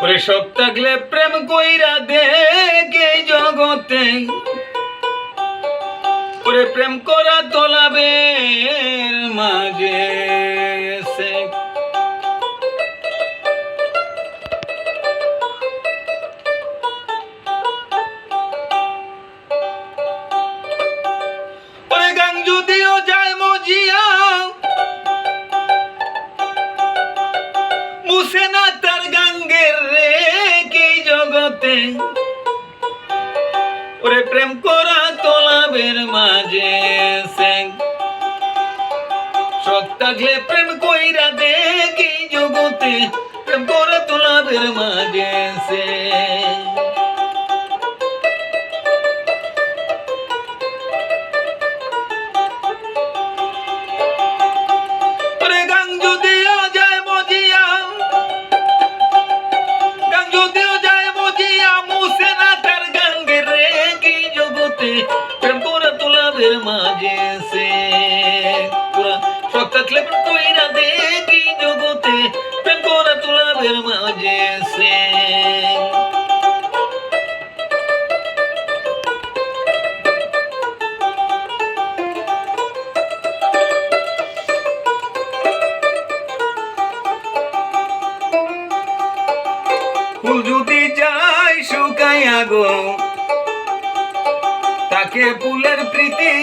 ওরে সব থাকলে প্রেম কইরা দেখে জগতে, ওরে প্রেম করা তোলাবের মাঝে সে। ওরে গান যদিও যায় মজিয়া, মুছে না তার গাঙ্গের রে কি জগতে, ওরে প্রেম করা তোলাবের মাঝে সে। সব থাকলে প্রেম কইরা দেখি জগতে, প্রেম করা তোলাবের মাঝে সে। ওরে গান যদিও যায় মজিয়া, গান যদিও যায় মজিয়া, মুছে না তার গাঙ্গের রে কি জগতে, প্রেম করা তোলাবের মাঝে সে। সব থাকলে প্রেম কইরা দেখি জগতে, প্রেম করা তোলাবের মাঝে সে। ফুল যদি যায় শুকাইয়া গো, তাকে ফুলের প্রীতি,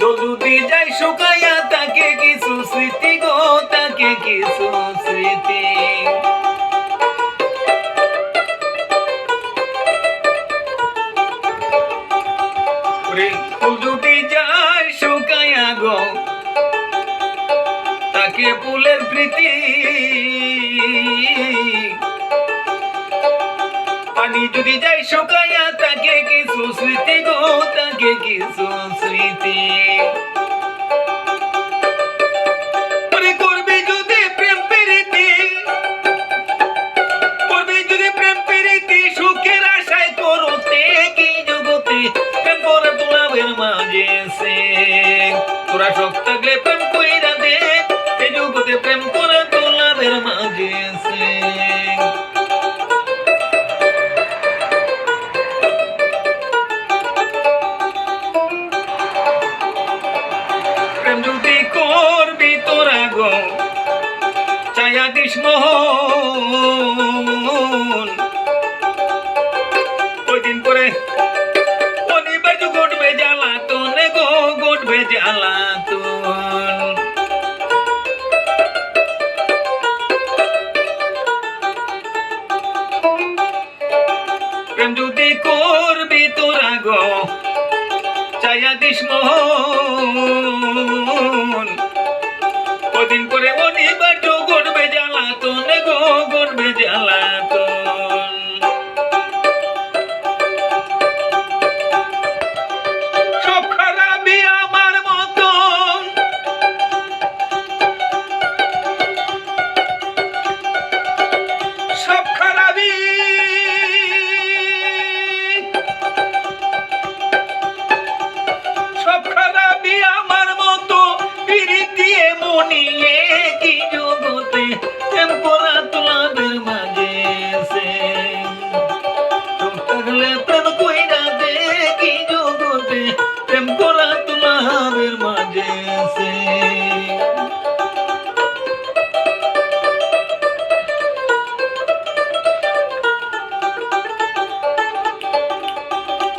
যদি যায় শুকাইয়া তাকে কিছু স্মৃতি গো, তাকে কিছু স্মৃতি। ফুল যদি যায় শুকাইয়া গো, তাকে ফুলের প্রীতি, পানি যদি যায় শুকাইয়া তাকে কিছু স্মৃতি গো, তাকে কিছু স্মৃতি। করবি যদি প্রেম প্রীতি, করবি যদি প্রেম প্রীতি, সুখের আশায় করতে কি জগতে, প্রেম করে তোলাবের মাঝে সে। তোরা সব থাকলে প্রেম কইরা দে এই জগতে, প্রেম করে তোলাবের মাঝে সে। প্রেম যদি করবি তোরা গো, চাইয়া দিস মোহন, ওই দিন পরে অনিবার্য ঘটবে জ্বালাতন গো, ঘটবে জ্বালাতন। প্রেম যদি করবি তোরা গো, চাইয়া দিস মোহন, ওদিন করে অনিবার্য ঘটবে জ্বালাতন গো, ঘটবে জ্বালাতন। সব খারাপই আমার মতন, সব খারাপই, সব খারাপই আমার মতো, প্রীতি মনিয়ে কি জগতে, প্রেম করা তোলাবের মাঝে সে। সব থাকলে প্রেম কইরা দেখি জগতে, প্রেম করা তোলাবের মাঝে সে।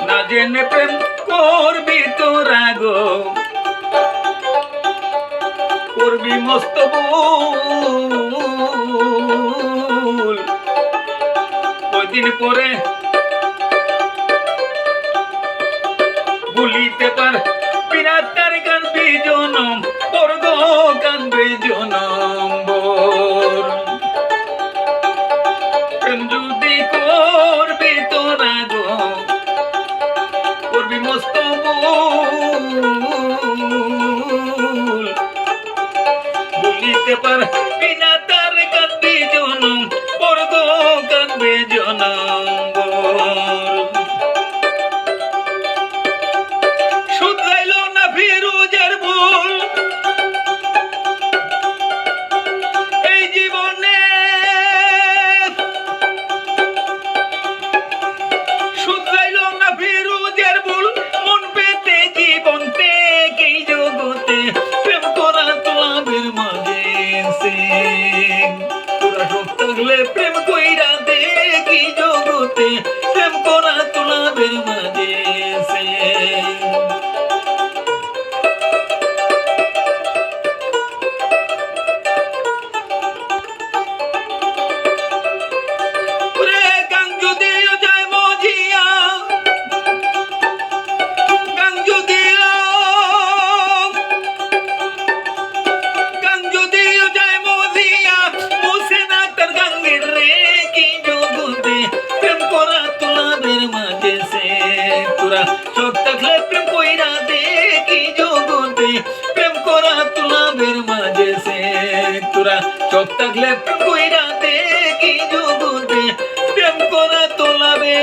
না জেনে প্রেম করবি তোরা গো, করবি মস্ত ভুল, ওই দিন পরে ভুলিতে পারবি না তার কাঁদবি জনম বর গো, কাঁদবে জনম বর। প্রেম যদি করবি তোরা গো, করবি মস্ত ভুল, ভুলিতে পারবি না তার কাঁদবি জনম বর গো, কাঁদবে জনম বর। শুধরাইল না ফিরোজের ভুল, থাকলে প্রেম কইরা দে কি জগতে প্রেম করা তোলাবের মাঝে সে ওরে গান যদিও যায় মজিয়া গান যদিও গান যদিও যায় মজিয়া মুছে না তার গাঙ্গের রে কি জগতে প্রেম করা তোলাবের মাঝে সে তোরা চোখ থাকলে প্রেম কইরা দে কি জগতে প্রেম করা তোলাবের মাঝে সে তোরা চোখ থাকলে প্রেম কইরা দে কি জগতে প্রেম করা তোলাবে